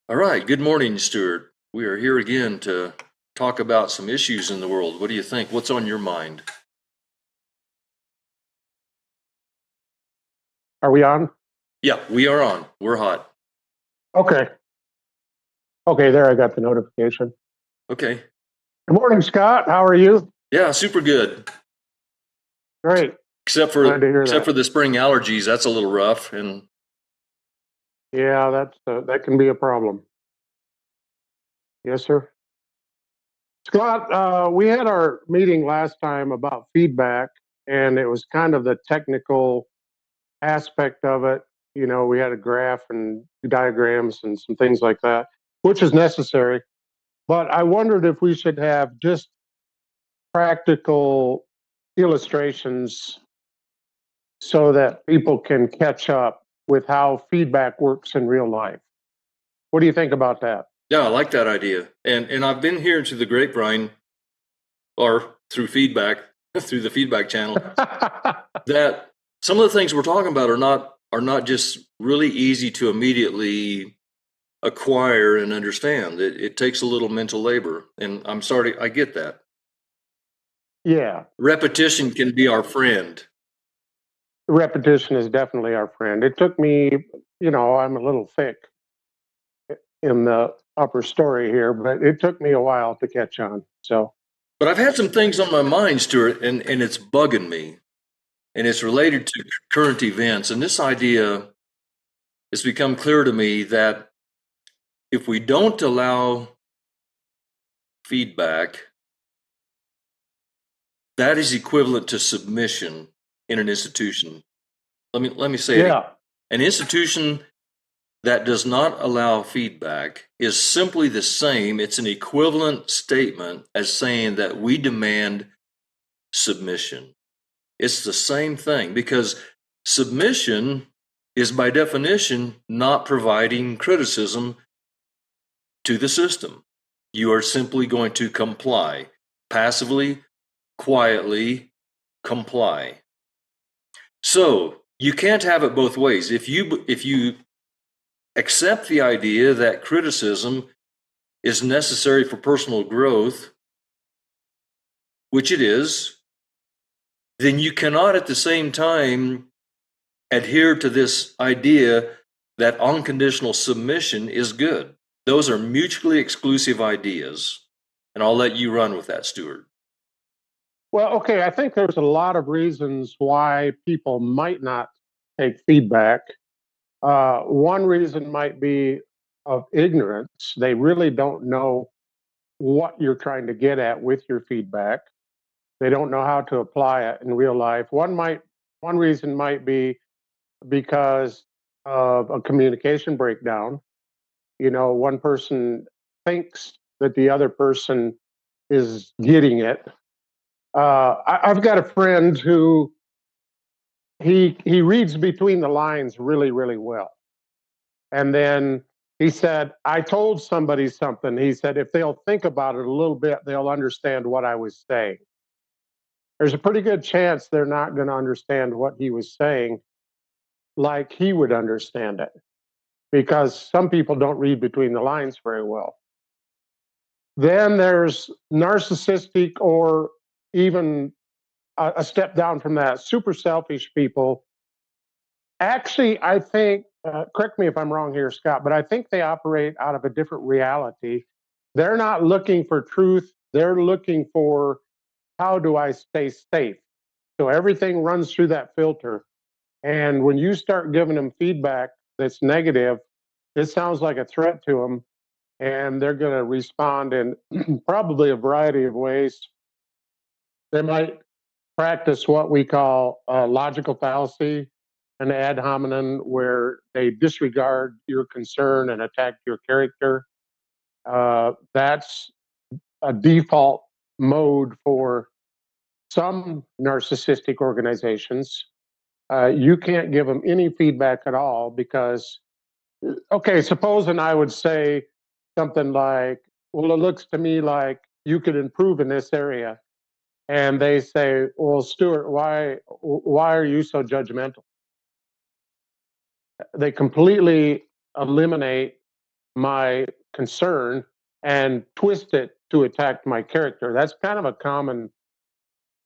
All right, good morning, Stuart. We are here again to talk about some issues in the world. What do you think? What's on your mind? Are we on? Yeah, we are on. We're hot. Okay. Okay, there I got the notification. Okay. Good morning, Scott. How are you? Yeah, super good. Great. Except Glad for to hear except that. for the spring allergies, that's a little rough. And Yeah, that can be a problem. Yes, sir. Scott, we had our meeting last time about feedback, and it was kind of the technical aspect of it. You know, we had a graph and diagrams and some things like that, which is necessary. But I wondered if we should have just practical illustrations so that people can catch up with how feedback works in real life. What do you think about that? yeah, I like that idea. And I've been hearing through the grapevine or through feedback, through the feedback channel, that some of the things we're talking about are not just really easy to immediately acquire and understand. It takes a little mental labor. And I'm sorry, I get that. Yeah, Repetition can be our friend. repetition is definitely our friend. It took me, I'm a little thick in the upper story here, but it took me a while to catch on. So, But I've had some things on my mind, Stuart, and it's bugging me. And it's related to current events. And this idea has become clear to me that if we don't allow feedback, that is equivalent to submission in an institution. Let me say it again. yeah, An institution that does not allow feedback is simply the same. It's an equivalent statement as saying that we demand submission. It's the same thing because submission is by definition not providing criticism to the system. You are simply going to comply, passively, quietly comply. So you can't have it both ways. If you accept the idea that criticism is necessary for personal growth, which it is, then you cannot at the same time adhere to this idea that unconditional submission is good. Those are mutually exclusive ideas. And I'll let you run with that, Stuart. well, okay. I think there's a lot of reasons why people might not take feedback. One reason might be of ignorance. They really don't know what you're trying to get at with your feedback. They don't know how to apply it in real life. One reason might be because of a communication breakdown. You know, one person thinks that the other person is getting it. I've got a friend who he reads between the lines really well, and then he said, "I told somebody something." He said, "If they'll think about it a little bit, they'll understand what I was saying." There's a pretty good chance they're not going to understand what he was saying like he would understand it because some people don't read between the lines very well. Then there's narcissistic or even a step down from that, super selfish people. Actually, I think, correct me if I'm wrong here, Scott, but I think they operate out of a different reality. They're not looking for truth, they're looking for how do I stay safe? So everything runs through that filter. And when you start giving them feedback that's negative, it sounds like a threat to them, and they're going to respond in probably a variety of ways. They might practice what we call logical fallacy, an ad hominem, where they disregard your concern and attack your character. That's a default mode for some narcissistic organizations. You can't give them any feedback at all because, okay, supposing I would say something like, well, it looks to me like you could improve in this area. And they say, well, Stuart, why are you so judgmental? They completely eliminate my concern and twist it to attack my character. That's kind of a common.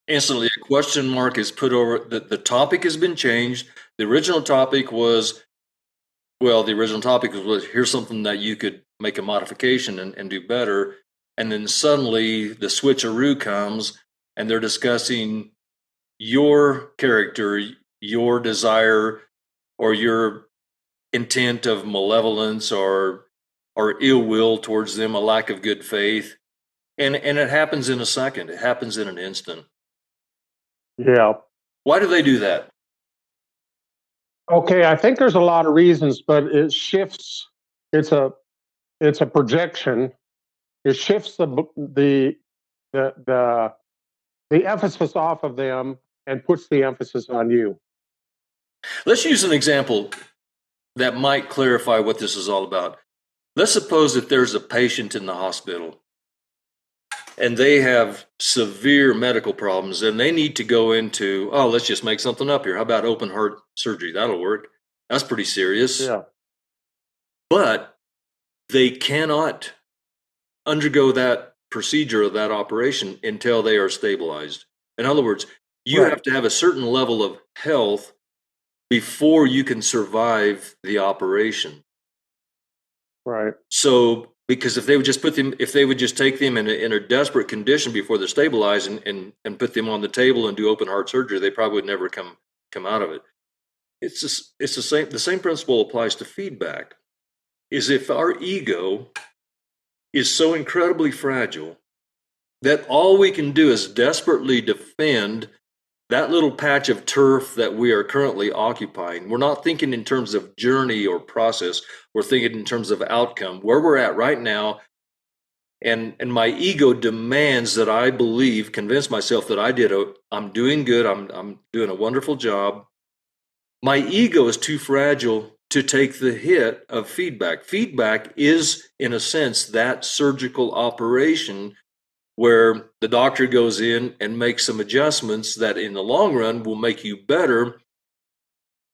Instantly, a question mark is put over the topic has been changed. The original topic was, here's something that you could make a modification and do better. And then suddenly the switcheroo comes and they're discussing your character, your desire, or your intent of malevolence or ill will towards them, a lack of good faith. And it happens in a second. It happens in an instant. Yeah. Why do they do that? Okay, I think there's a lot of reasons, but it shifts. It's a projection. It shifts the the emphasis off of them and puts the emphasis on you. Let's use an example that might clarify what this is all about. Let's suppose that there's a patient in the hospital and they have severe medical problems and they need to go into, let's just make something up here. How about open heart surgery? That'll work. That's pretty serious. Yeah. But they cannot undergo that procedure or that operation until they are stabilized. In other words, you have to have a certain level of health before you can survive the operation. Right. So, because if they would just take them in a desperate condition before they're stabilized and put them on the table and do open heart surgery, they probably would never come out of it. It's the same principle applies to feedback. Is if our ego is so incredibly fragile that all we can do is desperately defend that little patch of turf that we are currently occupying. We're not thinking in terms of journey or process. We're thinking in terms of outcome, where we're at right now. And my ego demands that I convince myself that I'm doing good. I'm doing a wonderful job. My ego is too fragile to take the hit of feedback. Feedback is, in a sense, that surgical operation where the doctor goes in and makes some adjustments that in the long run will make you better,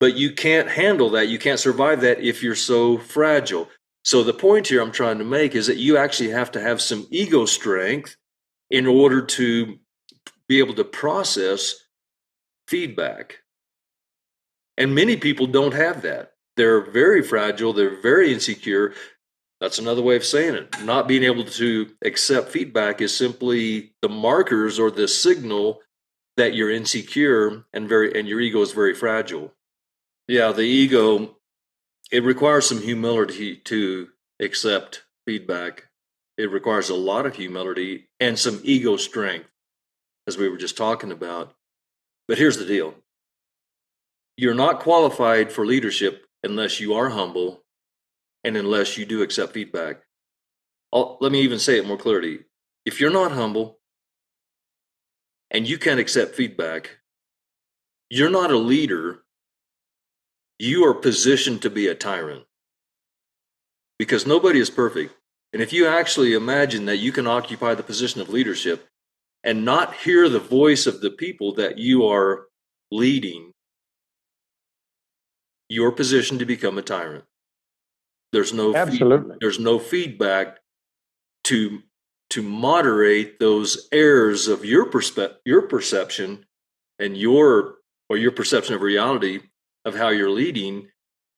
but you can't handle that. You can't survive that if you're so fragile. So the point here I'm trying to make is that you actually have to have some ego strength in order to be able to process feedback. And many people don't have that. They're very fragile. They're very insecure. That's another way of saying it. Not being able to accept feedback is simply the markers or the signal that you're insecure and your ego is very fragile. Yeah, the ego, it requires some humility to accept feedback. It requires a lot of humility and some ego strength, as we were just talking about. But here's the deal. You're not qualified for leadership unless you are humble and unless you do accept feedback. Let me even say it more clearly. If you're not humble and you can't accept feedback, you're not a leader. You are positioned to be a tyrant. Because nobody is perfect. And if you actually imagine that you can occupy the position of leadership and not hear the voice of the people that you are leading, you're positioned to become a tyrant. There's no feedback to moderate those errors of your perception and your perception of reality of how you're leading.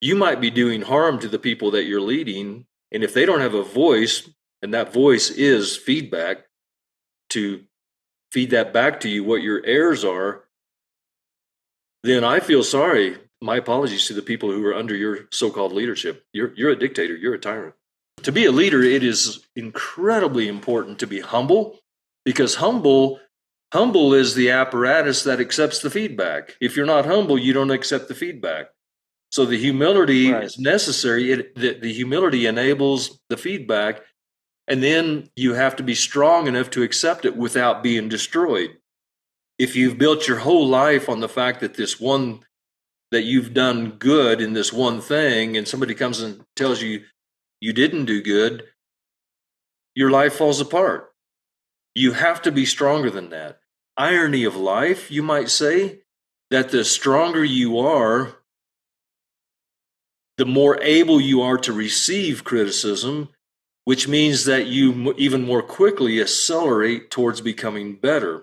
You might be doing harm to the people that you're leading, and if they don't have a voice, and that voice is feedback to feed that back to you what your errors are, then I feel sorry. My apologies to the people who are under your so-called leadership. You're a dictator. You're a tyrant. To be a leader, it is incredibly important to be humble, because humble is the apparatus that accepts the feedback. If you're not humble, you don't accept the feedback. So the humility is necessary. The humility enables the feedback, and then you have to be strong enough to accept it without being destroyed. If you've built your whole life on the fact that that you've done good in this one thing, and somebody comes and tells you you didn't do good, your life falls apart. You have to be stronger than that. Irony of life, you might say, that the stronger you are, the more able you are to receive criticism, which means that you even more quickly accelerate towards becoming better.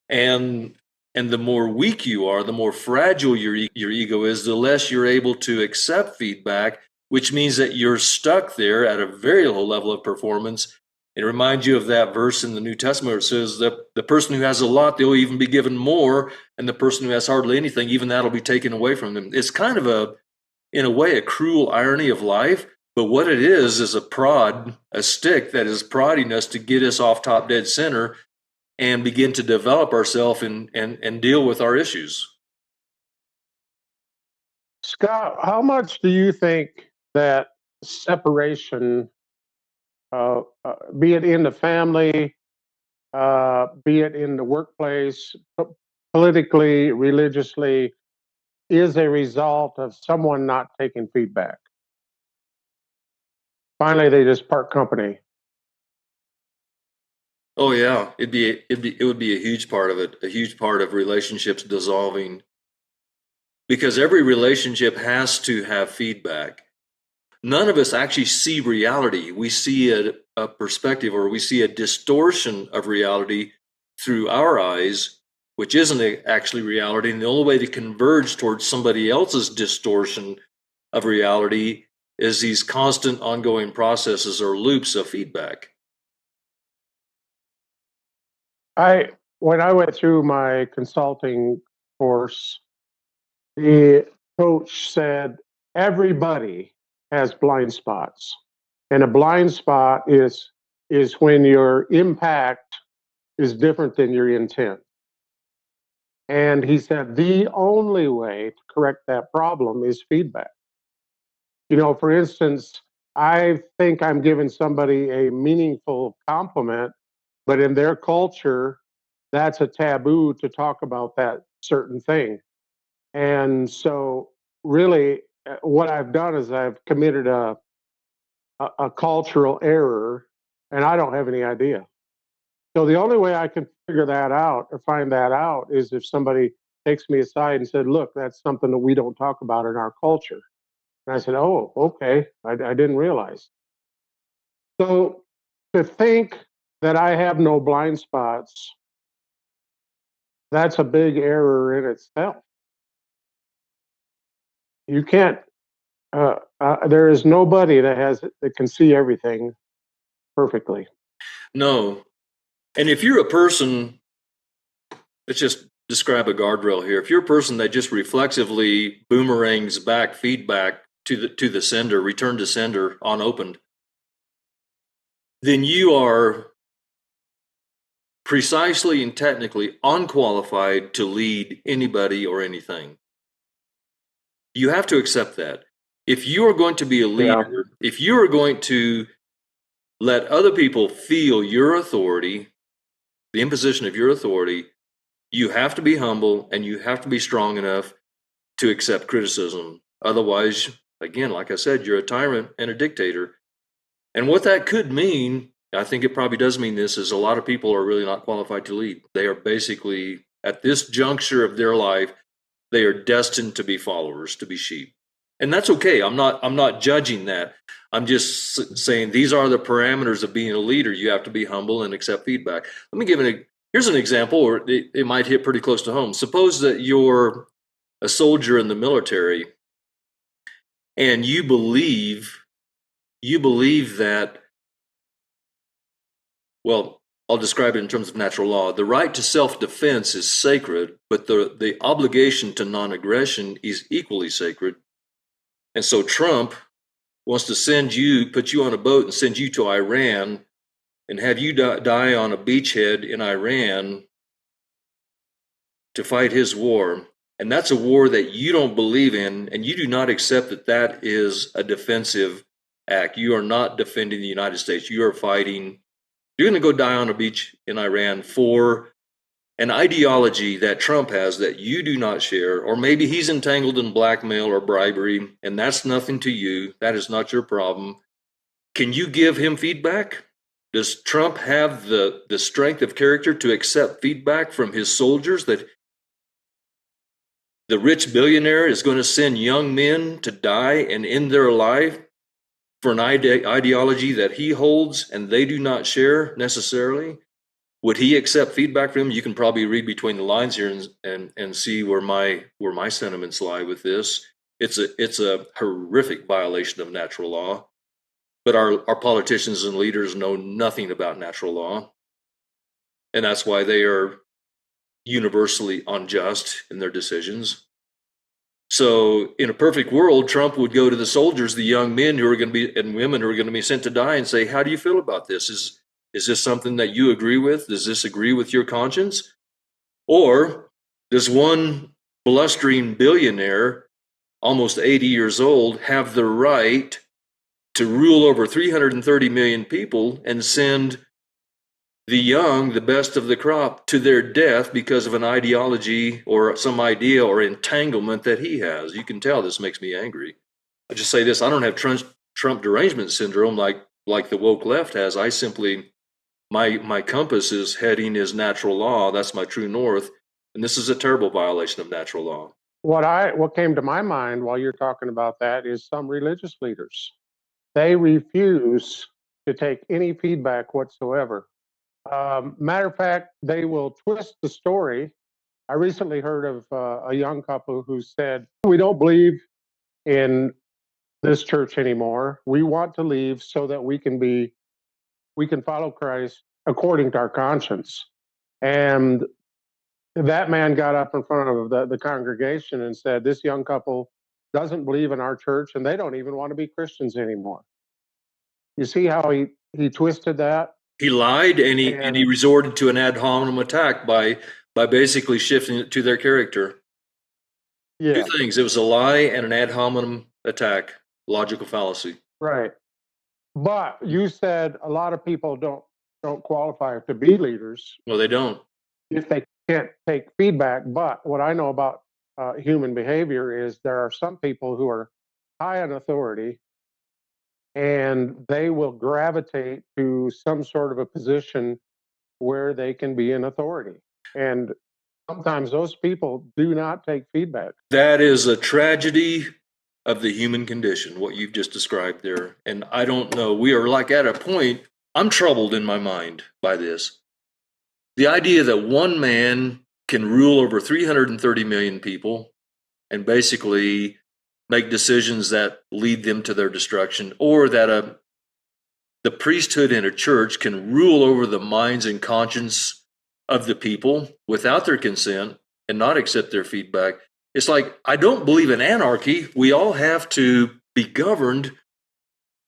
And the more weak you are, the more fragile your ego is, the less you're able to accept feedback, which means that you're stuck there at a very low level of performance. It reminds you of that verse in the New Testament where it says that the person who has a lot, they'll even be given more, and the person who has hardly anything, even that'll be taken away from them. It's kind of in a way, a cruel irony of life. But what it is a stick that is prodding us to get us off top dead center and begin to develop ourselves and deal with our issues. Scott, how much do you think that separation, be it in the family, be it in the workplace, politically, religiously, is a result of someone not taking feedback? Finally, they just part company. Oh yeah, it would be a huge part of it, a huge part of relationships dissolving, because every relationship has to have feedback. None of us actually see reality. We see a perspective, or we see a distortion of reality through our eyes, which isn't actually reality. And the only way to converge towards somebody else's distortion of reality is these constant ongoing processes or loops of feedback. When I went through my consulting course, the coach said everybody has blind spots, and a blind spot is when your impact is different than your intent. And he said the only way to correct that problem is feedback. For instance, I think I'm giving somebody a meaningful compliment, but in their culture, that's a taboo to talk about that certain thing. And so, really, what I've done is I've committed a cultural error, and I don't have any idea. So, the only way I can figure that out or find that out is if somebody takes me aside and said, "Look, that's something that we don't talk about in our culture." And I said, "Oh, okay. I didn't realize." So, to think that I have no blind spots, that's a big error in itself. You can't there is nobody that can see everything perfectly. No. And if you're a person, let's just describe a guardrail here. If you're a person that just reflexively boomerangs back feedback to the sender, return to sender unopened, then you are precisely and technically unqualified to lead anybody or anything. You have to accept that. If you are going to be a leader, if you are going to let other people feel your authority, the imposition of your authority, you have to be humble and you have to be strong enough to accept criticism. Otherwise, again, like I said, you're a tyrant and a dictator. And what that could mean, I think it probably does mean this, is a lot of people are really not qualified to lead. They are basically, at this juncture of their life, they are destined to be followers, to be sheep. And that's okay. I'm not judging that. I'm just saying these are the parameters of being a leader. You have to be humble and accept feedback. Let me here's an example, or it might hit pretty close to home. Suppose that you're a soldier in the military and you believe that, well, I'll describe it in terms of natural law. The right to self-defense is sacred, but the obligation to non-aggression is equally sacred. And so Trump wants to put you on a boat and send you to Iran and have you die on a beachhead in Iran to fight his war. And that's a war that you don't believe in, and you do not accept that that is a defensive act. You are not defending the United States. You are fighting. You're going to go die on a beach in Iran for an ideology that Trump has that you do not share, or maybe he's entangled in blackmail or bribery, and that's nothing to you. That is not your problem. Can you give him feedback? Does Trump have the strength of character to accept feedback from his soldiers that The rich billionaire is going to send young men to die and end their life for an ideology that he holds and they do not share necessarily. Would he accept feedback from him? You can probably read between the lines here and see where my sentiments lie with this. It's a horrific violation of natural law. But our politicians and leaders know nothing about natural law. And that's why they are universally unjust in their decisions. So in a perfect world, Trump would go to the soldiers, the young men who are going to be and women who are going to be sent to die, and say, "How do you feel about this? Is this something that you agree with? Does this agree with your conscience? Or does one blustering billionaire, almost 80 years old, have the right to rule over 330 million people and send the young, the best of the crop, to their death because of an ideology or some idea or entanglement that he has?" You can tell this makes me angry. I just say this: I don't have Trump derangement syndrome like the woke left has. I simply my compass is heading is natural law. That's my true north, and this is a terrible violation of natural law. What came to my mind while you're talking about that is some religious leaders. They refuse to take any feedback whatsoever. Matter of fact, they will twist the story. I recently heard of a young couple who said, "We don't believe in this church anymore. We want to leave so that we can follow Christ according to our conscience." And that man got up in front of the congregation and said, "This young couple doesn't believe in our church and they don't even want to be Christians anymore." You see how he twisted that? He lied and he And resorted to an ad hominem attack by basically shifting it to their character. Two yeah, things: it was a lie and an ad hominem attack, logical fallacy. right. But you said a lot of people don't qualify to be leaders No, they don't. if they can't take feedback. But what I know about human behavior is there are some people who are high in authority and they will gravitate to some sort of a position where they can be in authority. And sometimes those people do not take feedback. That is a tragedy of the human condition, what you've just described there. And I don't know, we are like at a point, I'm troubled in my mind by this. The idea that one man can rule over 330 million people and basically make decisions that lead them to their destruction, or that the priesthood in a church can rule over the minds and conscience of the people without their consent and not accept their feedback. It's like, I don't believe in anarchy. We all have to be governed,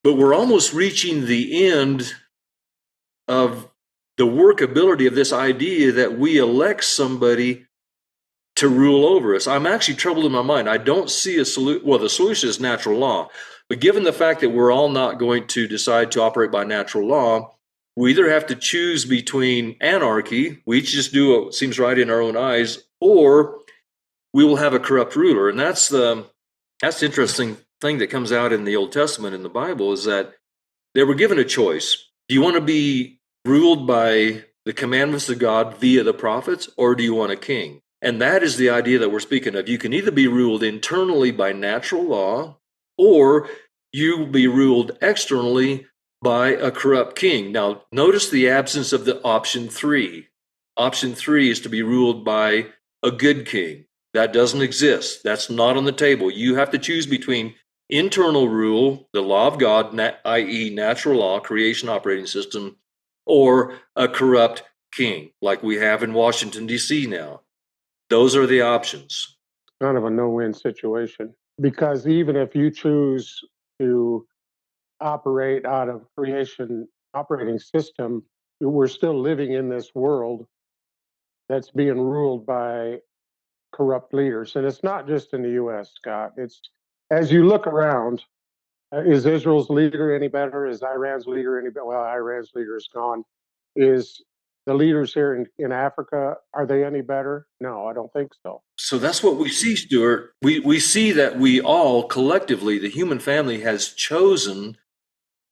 but we're almost reaching the end of the workability of this idea that we elect somebody to rule over us. I'm actually troubled in my mind. I don't see a solution. Well, the solution is natural law. But given the fact that we're all not going to decide to operate by natural law, we either have to choose between anarchy, we each just do what seems right in our own eyes, or we will have a corrupt ruler. And that's the interesting thing that comes out in the Old Testament in the Bible, is that they were given a choice. Do you want to be ruled by the commandments of God via the prophets, or do you want a king? And that is the idea that we're speaking of. You can either be ruled internally by natural law, or you will be ruled externally by a corrupt king. Now, notice the absence of the option 3. Option 3 is to be ruled by a good king. That doesn't exist. That's not on the table. You have to choose between internal rule, the law of God, i.e. natural law, creation operating system, or a corrupt king, like we have in Washington, D.C. now. Those are the options. Kind of a no-win situation, because even if you choose to operate out of creation operating system, we're still living in this world that's being ruled by corrupt leaders. And it's not just in the US, Scott. It's as you look around, is Israel's leader any better? Is Iran's leader any better? Well, Iran's leader is gone. Is the leaders here in Africa, are they any better? No, I don't think so. So that's what we see, Stuart. We see that we all collectively, the human family, has chosen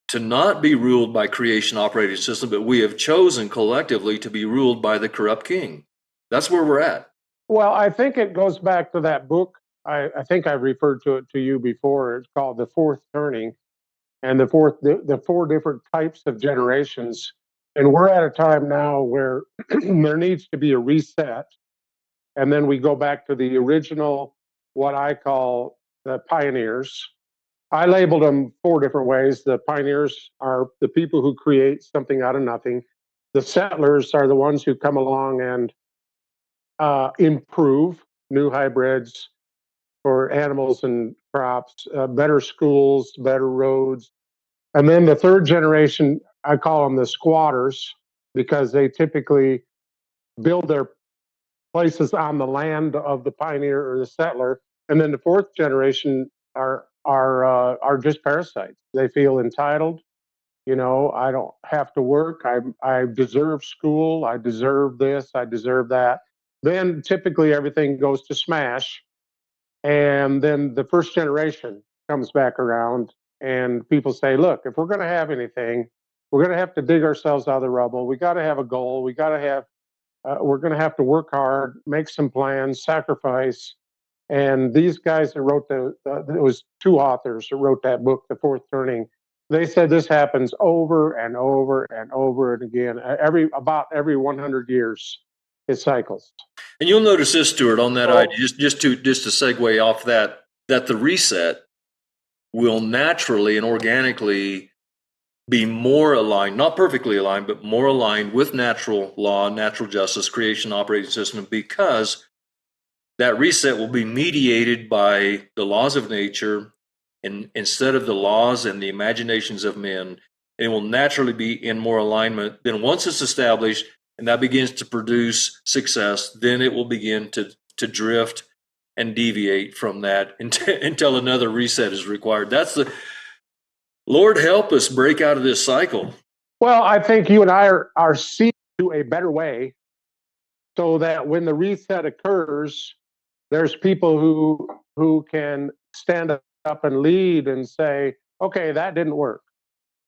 to not be ruled by creation operating system, but we have chosen collectively to be ruled by the corrupt king. That's where we're at. Well, I think it goes back to that book. I think I've referred to it to you before. It's called The Fourth Turning, and the four different types of generations. And we're at a time now where there needs to be a reset, and then we go back to the original, what I call the pioneers. I labeled them four different ways. The pioneers are the people who create something out of nothing. The settlers are the ones who come along and improve new hybrids for animals and crops, better schools, better roads. And then the third generation, I call them the squatters because they typically build their places on the land of the pioneer or the settler. And then the fourth generation are just parasites. They feel entitled. You know, I don't have to work. I deserve school. I deserve this. I deserve that. Then typically everything goes to smash, and then the first generation comes back around, and people say, look, if we're going to have anything, we're going to have to dig ourselves out of the rubble. We got to have a goal. We got to have, we're going to have to work hard, make some plans, sacrifice. And these guys that wrote it was two authors that wrote that book, The Fourth Turning. They said this happens over and over and over and again. About every 100 years, it cycles. And you'll notice this, Stuart, on that So idea, just to segue off that, that the reset will naturally and organically be more aligned, not perfectly aligned, but more aligned with natural law, natural justice, creation, operating system, because that reset will be mediated by the laws of nature and instead of the laws and the imaginations of men. It will naturally be in more alignment. Then once it's established and that begins to produce success, then it will begin to drift and deviate from that until another reset is required. That's the Lord help us break out of this cycle. well, I think you and I are seeing to a better way so that when the reset occurs, there's people who can stand up and lead and say, okay, that didn't work.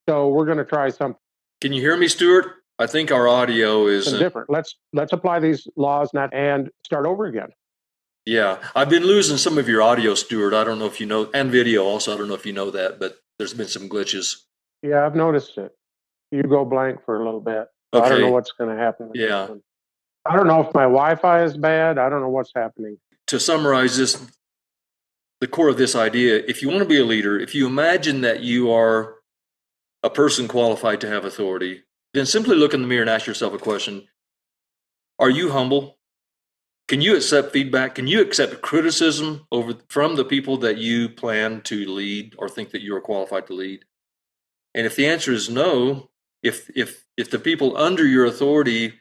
So we're going to try something Can you hear me, Stuart? I think our audio isn't. different. Let's apply these laws and start over again. Yeah, I've been losing some of your audio, Stuart. I don't know if you know, and video also. I don't know if you know that, but there's been some glitches. Yeah, I've noticed it. You go blank for a little bit. So I don't know Okay. what's going to happen with this Yeah. one. I don't know if my Wi-Fi is bad. I don't know what's happening. To summarize this, the core of this idea, if you want to be a leader, if you imagine that you are a person qualified to have authority, then simply look in the mirror and ask yourself a question. Are you humble? Can you accept feedback? Can you accept criticism from the people that you plan to lead or think that you are qualified to lead? And if the answer is no, if the people under your authority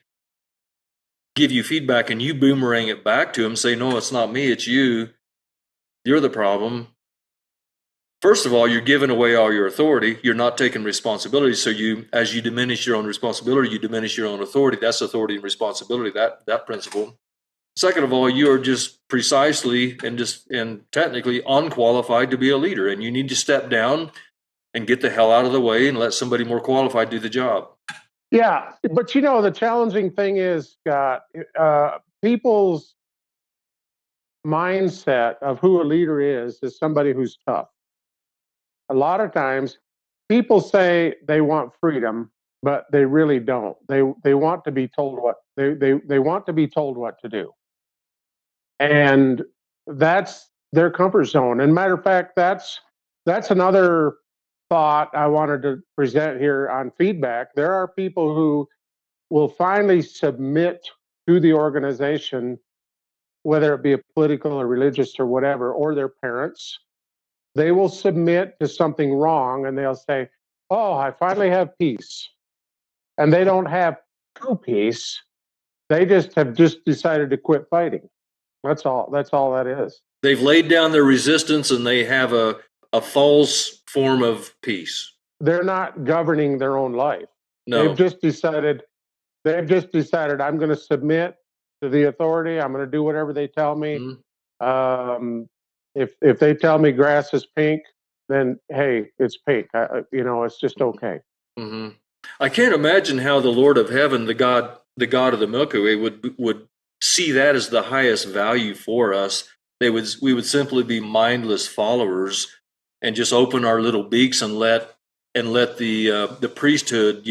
give you feedback and you boomerang it back to them, say, no, it's not me, it's you, you're the problem. First of all, you're giving away all your authority. You're not taking responsibility. So as you diminish your own responsibility, you diminish your own authority. That's authority and responsibility, that principle. Second of all, you are just precisely and technically unqualified to be a leader, and you need to step down and get the hell out of the way and let somebody more qualified do the job. Yeah, but you know the challenging thing is, Scott, people's mindset of who a leader is somebody who's tough. A lot of times, people say they want freedom, but they really don't. They want to be told what they want to be told what to do, and that's their comfort zone. And matter of fact, that's another thought I wanted to present here on feedback. There are people who will finally submit to the organization, whether it be a political or religious or whatever, or their parents. They will submit to something wrong and they'll say, oh, I finally have peace. And they don't have true peace. They just decided to quit fighting. That's all. That's all that is. They've laid down their resistance and they have a false form of peace. They're not governing their own life. No. They've just decided I'm going to submit to the authority. I'm going to do whatever they tell me. Mm-hmm. If they tell me grass is pink, then hey, it's pink. It's just okay. Mm-hmm. I can't imagine how the Lord of Heaven, the God of the Milky Way, would see that as the highest value for us, we would simply be mindless followers and just open our little beaks and let the priesthood,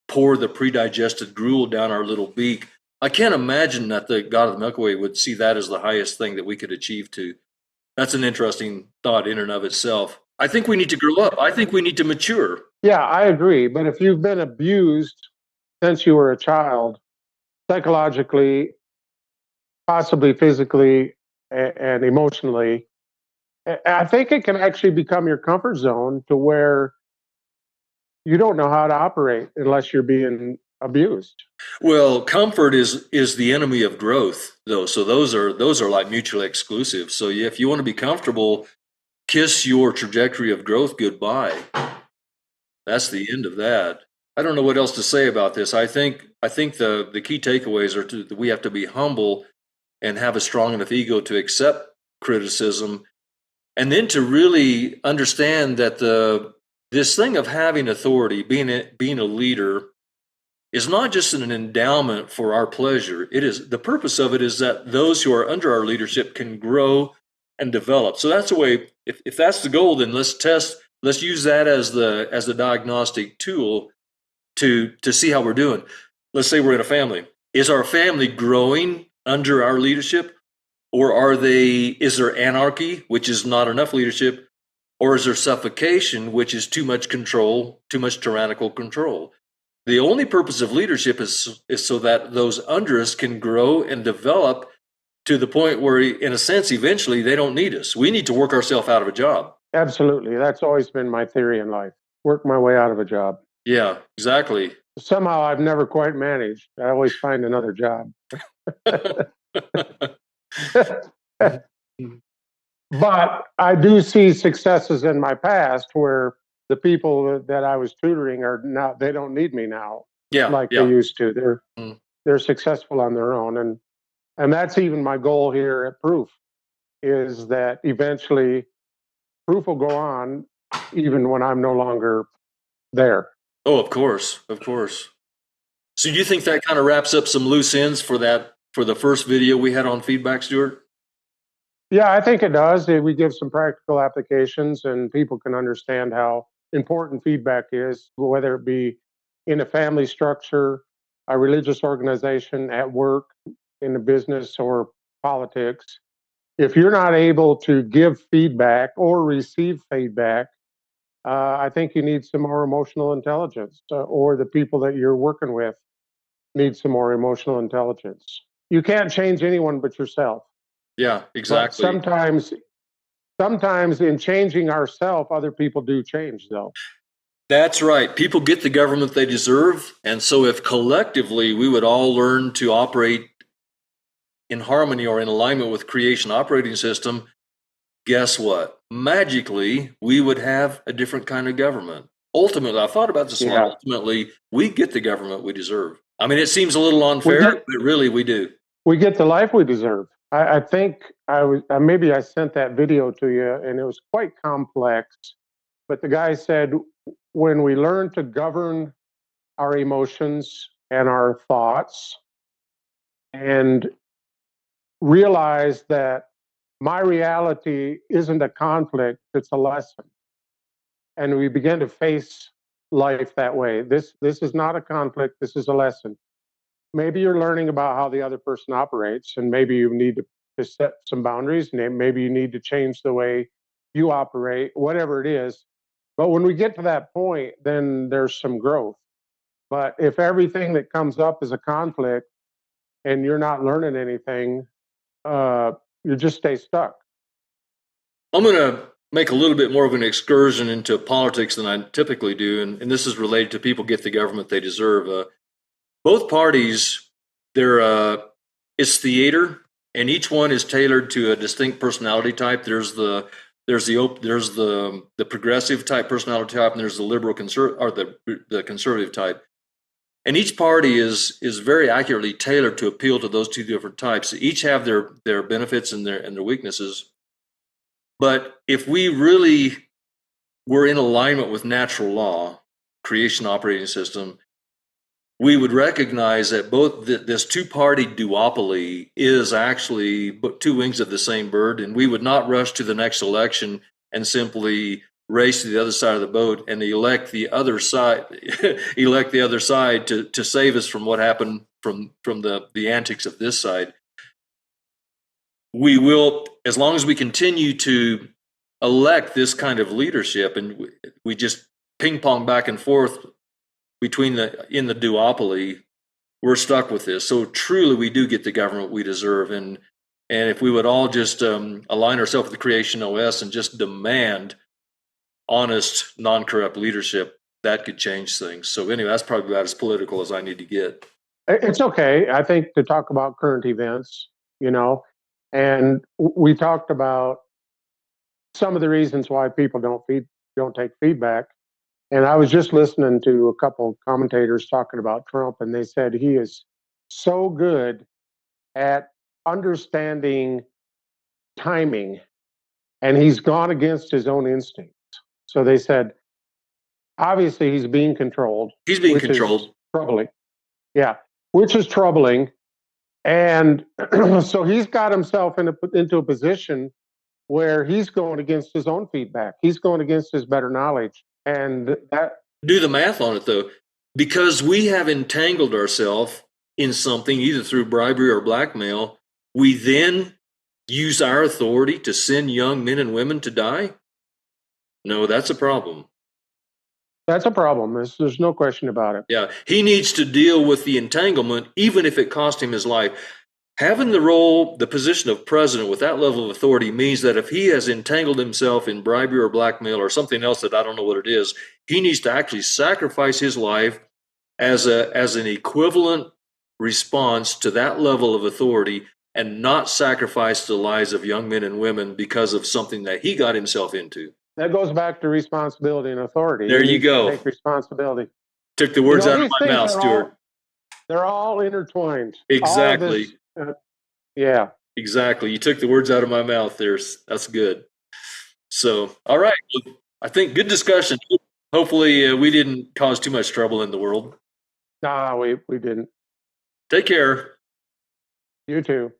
pour the pre-digested gruel down our little beak. I can't imagine that the God of the Milky Way would see that as the highest thing that we could achieve to. That's an interesting thought in and of itself. I think we need to grow up. I think we need to mature. Yeah, I agree. But if you've been abused since you were a child, psychologically, possibly physically, and emotionally, I think it can actually become your comfort zone to where you don't know how to operate unless you're being abused. Well, comfort is the enemy of growth, though. So those are like mutually exclusive. So yeah, if you want to be comfortable, kiss your trajectory of growth goodbye. That's the end of that. I don't know what else to say about this. I think the key takeaways are that we have to be humble and have a strong enough ego to accept criticism, and then to really understand that the this thing of having authority, being a leader, is not just an endowment for our pleasure. It is the purpose of it is that those who are under our leadership can grow and develop. So that's the way. If that's the goal, then let's test. Let's use that as the diagnostic tool to see how we're doing. Let's say we're in a family. Is our family growing under our leadership, or is there anarchy, which is not enough leadership, or is there suffocation, which is too much control, too much tyrannical control? The only purpose of leadership is so that those under us can grow and develop to the point where, in a sense, eventually they don't need us. We need to work ourselves out of a job. Absolutely. That's always been my theory in life. Work my way out of a job. Yeah, exactly. Somehow I've never quite managed. I always find another job. But I do see successes in my past where the people that I was tutoring are not, they don't need me now Yeah, like they yeah. used to. They're Mm. they're successful on their own. And that's even my goal here at Proof, is that eventually Proof will go on even when I'm no longer there. Oh, of course, of course. So do you think that kind of wraps up some loose ends for the first video we had on feedback, Stuart? Yeah, I think it does. We give some practical applications and people can understand how important feedback is, whether it be in a family structure, a religious organization, at work, in a business, or politics. If you're not able to give feedback or receive feedback, I think you need some more emotional intelligence, or the people that you're working with need some more emotional intelligence. You can't change anyone but yourself. Yeah, But exactly. sometimes in changing ourselves, other people do change, though. That's right. People get the government they deserve. And so if collectively we would all learn to operate in harmony or in alignment with creation operating system, guess what? Magically, we would have a different kind of government. Ultimately, I've thought about this a lot. Yeah, Ultimately, we get the government we deserve. I mean, it seems a little we unfair, get but really we do. we get the life we deserve. I think maybe I sent that video to you, and it was quite complex. But the guy said, when we learn to govern our emotions and our thoughts, and realize that my reality isn't a conflict, it's a lesson. And we begin to face life that way. This is not a conflict, this is a lesson. Maybe you're learning about how the other person operates, and maybe you need to set some boundaries, and maybe you need to change the way you operate, whatever it is. But when we get to that point, then there's some growth. But if everything that comes up is a conflict and you're not learning anything, you just stay stuck. I'm going to make a little bit more of an excursion into politics than I typically do. And this is related to people get the government they deserve. Both parties, they're it's theater, and each one is tailored to a distinct personality type. There's the progressive type personality type, and there's the liberal or the conservative type. And each party is very accurately tailored to appeal to those two different types. Each have their benefits and their weaknesses. But if we really were in alignment with natural law, creation operating system, we would recognize that both this two-party duopoly is actually two wings of the same bird, and we would not rush to the next election and simply race to the other side of the boat and elect the other side, elect the other side to save us from what happened from the antics of this side. We will, as long as we continue to elect this kind of leadership, and we just ping pong back and forth between in the duopoly, we're stuck with this. So truly, we do get the government we deserve, and if we would all just align ourselves with the Creation OS and just demand honest, non-corrupt leadership, that could change things. So anyway, that's probably about as political as I need to get. It's okay, I think, to talk about current events, and we talked about some of the reasons why people don't take feedback. And I was just listening to a couple commentators talking about Trump, and they said he is so good at understanding timing, and he's gone against his own instincts. So they said, obviously, he's being controlled. He's being which controlled. Is troubling. Yeah, which is troubling. And so he's got himself into a position where he's going against his own feedback. He's going against his better knowledge. And that. Do the math on it, though. Because we have entangled ourselves in something, either through bribery or blackmail, we then use our authority to send young men and women to die? No, that's a problem. That's a problem. There's no question about it. Yeah, he needs to deal with the entanglement, even if it cost him his life. Having the position of president with that level of authority means that if he has entangled himself in bribery or blackmail or something else that I don't know what it is, he needs to actually sacrifice his life as an equivalent response to that level of authority, and not sacrifice the lives of young men and women because of something that he got himself into. That goes back to responsibility and authority. There you go. Take responsibility. Took the words out of my mouth, Stuart. They're all intertwined. Exactly. Yeah. Exactly. You took the words out of my mouth there. That's good. So, all right. I think good discussion. Hopefully we didn't cause too much trouble in the world. No, we didn't. Take care. You too.